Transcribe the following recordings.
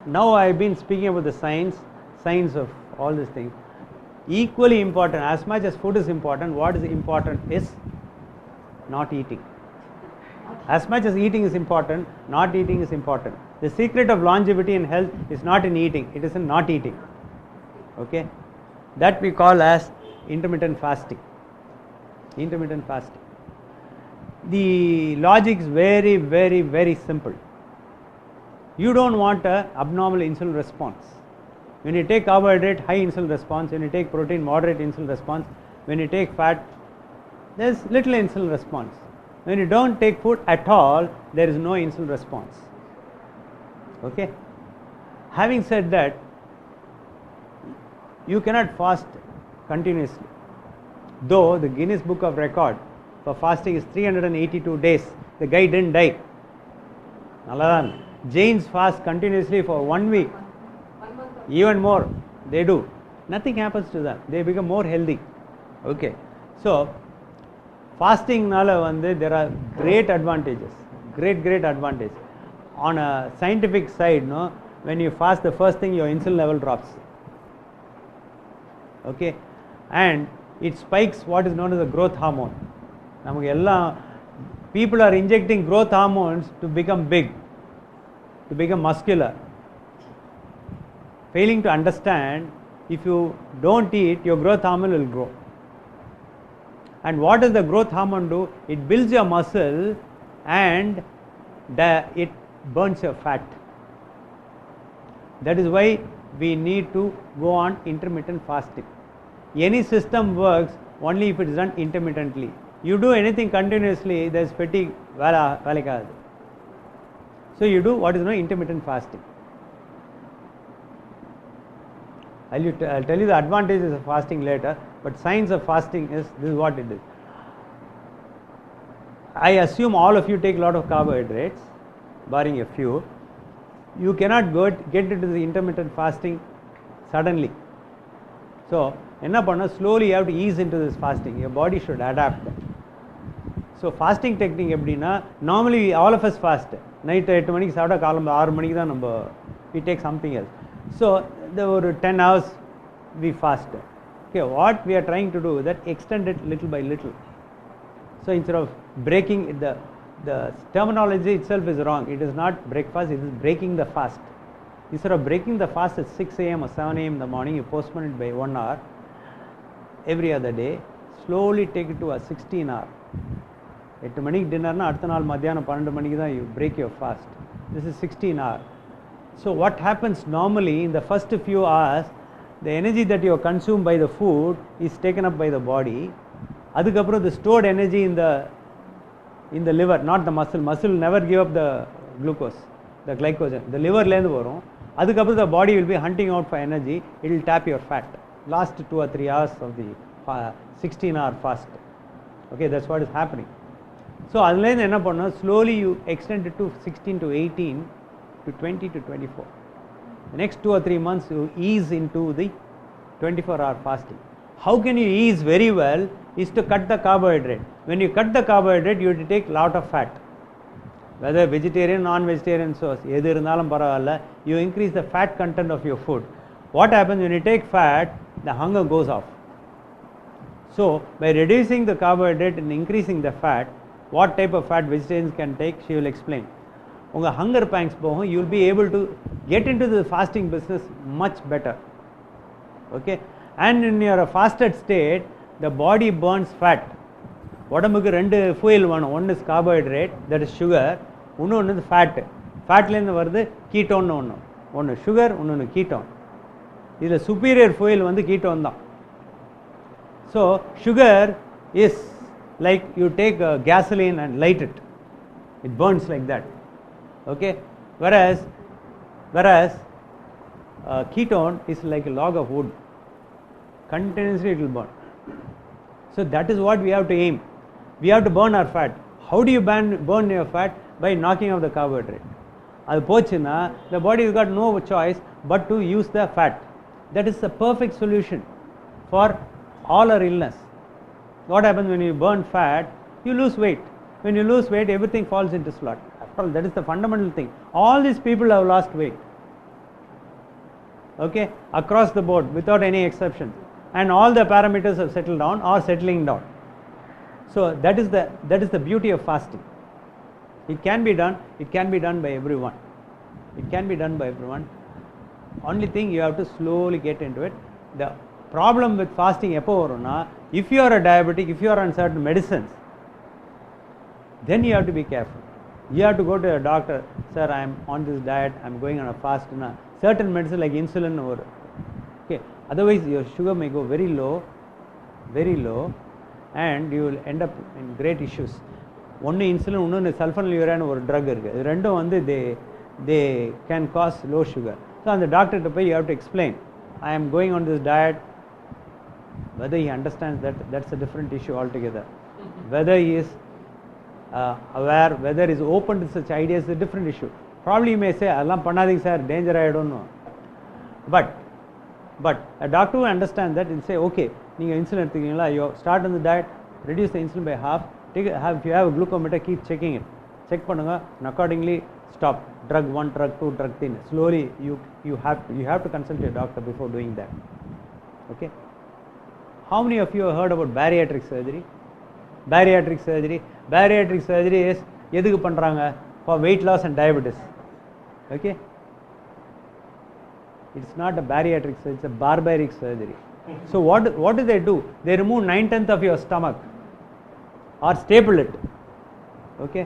Now I have been speaking about the science of all these things. Equally important, as much as food is important, what is important is not eating. As much as eating is important, not eating is important. The secret of longevity and health is not in eating, it is in not eating. Okay, that we call as intermittent fasting. Intermittent fasting. The logic is very, very, very simple. You don't want a abnormal insulin response. When you take carbohydrate, high insulin response. When you take protein, moderate insulin response. When you take fat, there is little insulin response. When you don't take food at all, there is no insulin response. Okay. Having said that, you cannot fast continuously. Though the Guinness Book of Record for fasting is 382 days. The guy didn't die. Naladan. Jains fast continuously for 1 week. Even more, they do. Nothing happens to them. They become more healthy. Okay. So, fasting nala there are great advantages. Great advantage. On a scientific side, no, when you fast, the first thing your insulin level drops. Okay. And it spikes what is known as the growth hormone. People are injecting growth hormones to become big, to become muscular. Failing to understand, if you don't eat, your growth hormone will grow. And what does the growth hormone do? It builds your muscle and it burns your fat. That is why we need to go on intermittent fasting. Any system works only if it is done intermittently. You do anything continuously, there is fatigue. So you do what is known as intermittent fasting. I'll tell you the advantages of fasting later, but science of fasting is, this is what it is. I assume all of you take a lot of carbohydrates, barring a few. You cannot get into the intermittent fasting suddenly. So, slowly you have to ease into this fasting. Your body should adapt. So, fasting technique normally all of us fast. Night 8 manikku saavada kaalam 6 manikku dhaan we take something else. So, there were 10 hours we fast. Okay, what we are trying to do is that extend it little by little. So, instead of breaking the terminology itself is wrong. It is not breakfast, it is breaking the fast. Instead of breaking the fast at 6 a.m. or 7 a.m. in the morning, you postpone it by 1 hour every other day. Slowly take it to a 16 hour. 8 manik dinner na அடுத்த நாள் மத்தியானம் 12 மணிக்கு தான் you break your fast. This is 16 hour. So what happens normally in the first few hours, the energy that you consume by the food is taken up by the body. Adukapra the stored energy in the liver, not the muscle. Muscle will never give up the glucose, the glycogen. The liver lendu varum. Adukapra the body will be hunting out for energy. It will tap your fat. Last 2 or 3 hours of the 16 hour fast. Okay, that's what is happening. So adulainda enna panna, slowly you extend it to 16 to 18 to 20 to 24. The next 2 or 3 months you ease into the 24-hour fasting. How can you ease very well is to cut the carbohydrate. When you cut the carbohydrate, you have to take lot of fat. Whether vegetarian, non-vegetarian source, edu irundhalum paravalla, you increase the fat content of your food. What happens when you take fat? The hunger goes off. So by reducing the carbohydrate and increasing the fat, what type of fat vegetarians can take, she will explain. Hunger pangs போகும், you will be able to get into the fasting business much better. Okay, and in your fasted state, the body burns fat. உடம்புக்கு ரெண்டு fuel வேணும். One is carbohydrate, that is sugar. இன்னொன்று is fat. Fatலேருந்து வருது ketone ஒன்று sugar, இன்னொன்று ketone. இதில் superior fuel வந்து ketone தான். So sugar is like you take gasoline and light it. It burns like that. Okay, whereas ketone is like a log of wood, continuously it will burn. So that is what we have to aim. We have to burn our fat. How do you burn your fat? By knocking off the carbohydrate. அது போச்சுன்னா the body has got no choice but to use the fat. That is the perfect solution for all our illness. What happens when you burn fat? You lose weight. When you lose weight, everything falls into slot. That is the fundamental thing. All these people have lost weight. okay, across the board without any exceptions, and all the parameters have settled down or settling down. So that is the beauty of fasting. It can be done by everyone. It can be done by everyone. Only thing, you have to slowly get into it. The problem with fasting எப்போ வரும்னா, if you are a diabetic, if you are on certain medicines, then you have to be careful. You have to go to a doctor, sir, I am on this diet, I am going on a fast. Certain medicine like insulin or okay, otherwise your sugar may go very low, and you will end up in great issues. ஒன்று insulin, இன்னொன்று சல்ஃபனில்யூரான்னு ஒரு drug இருக்குது. இது ரெண்டும் வந்து they can cause low sugar. So அந்த டாக்டர்கிட்ட போய் you have to explain, I am going on this diet. Whether he understands that's a different issue altogether. Whether he is aware, whether he is open to such ideas is a different issue. Probably you may say, அதெல்லாம் பண்ணாதீங்க sir, danger ஆகிடும்னு. But a doctor will understand that and say, okay, நீங்கள் insulin எடுத்துக்கிங்களா, you start on the diet, reduce the insulin by half, if you have a glucometer, keep checking it, check பண்ணுங்க, and accordingly stop drug 1, drug 2, drug 3. Slowly you have to consult your doctor before doing that. Okay. How many of you have heard about bariatric surgery? Bariatric surgery is எதுக்கு பண்றாங்க? For weight loss and diabetes. Okay. It's not a bariatric surgery, it's a barbaric surgery. So what do? They remove 9/10 of your stomach or staple it. Okay.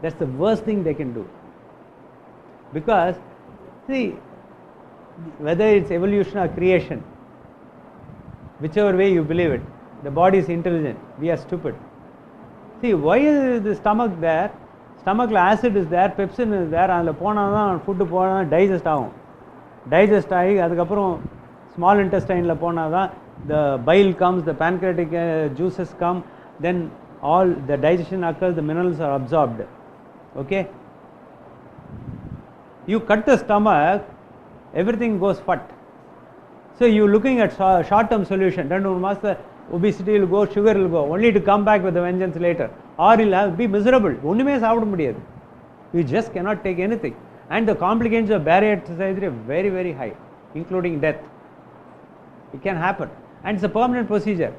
That's the worst thing they can do. Because see, whether it's evolution or creation, whichever way you believe it, the body is intelligent, we are stupid. See, why is the stomach there? Stomach acid is there, pepsin is there, அதில் போனால் தான் food போனால் digest ஆகும். Digest ஆகி அதுக்கப்புறம் small இன்டெஸ்டைனில் போனால் தான் the bile comes, the pancreatic juices come, then all the digestion occurs, the minerals are absorbed. Okay. You cut the stomach, everything goes fat. So you are looking at short term solution. Then obesity will go, sugar will go, only to come back with a vengeance later, or you will be miserable. ஒண்ணுமே சாப்பிட முடியாது. You just cannot take anything, and the complications of bariatric surgery are very, very high, including death. It can happen, and it's a permanent procedure.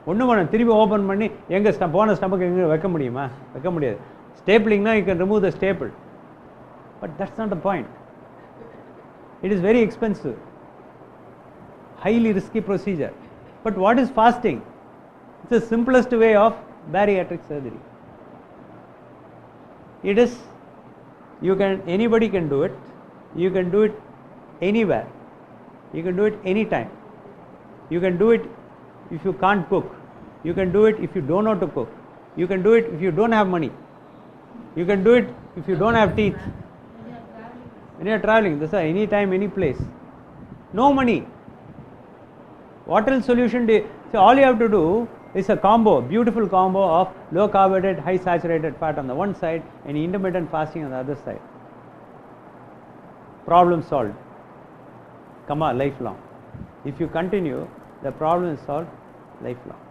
ஒன்று பண்ண திருப்பி open பண்ணி எங்கே போன stomach எங்கே வைக்க முடியுமா? வைக்க முடியாது. Stapling, you can remove the staple, but that's not the point. It is very expensive, highly risky procedure. But what is fasting? It's the simplest way of bariatric surgery. It is, anybody can do it. You can do it anywhere. You can do it anytime. You can do it if you can't cook. You can do it if you don't know to cook. You can do it if you don't have money. You can do it if you don't have teeth. When you are traveling, this is any time, any place. No money. What else solution do you? So all you have to do is a combo, beautiful combo of low carbohydrate, high saturated fat on the one side and intermittent fasting on the other side. Problem solved. Come on, lifelong. If you continue, the problem is solved lifelong.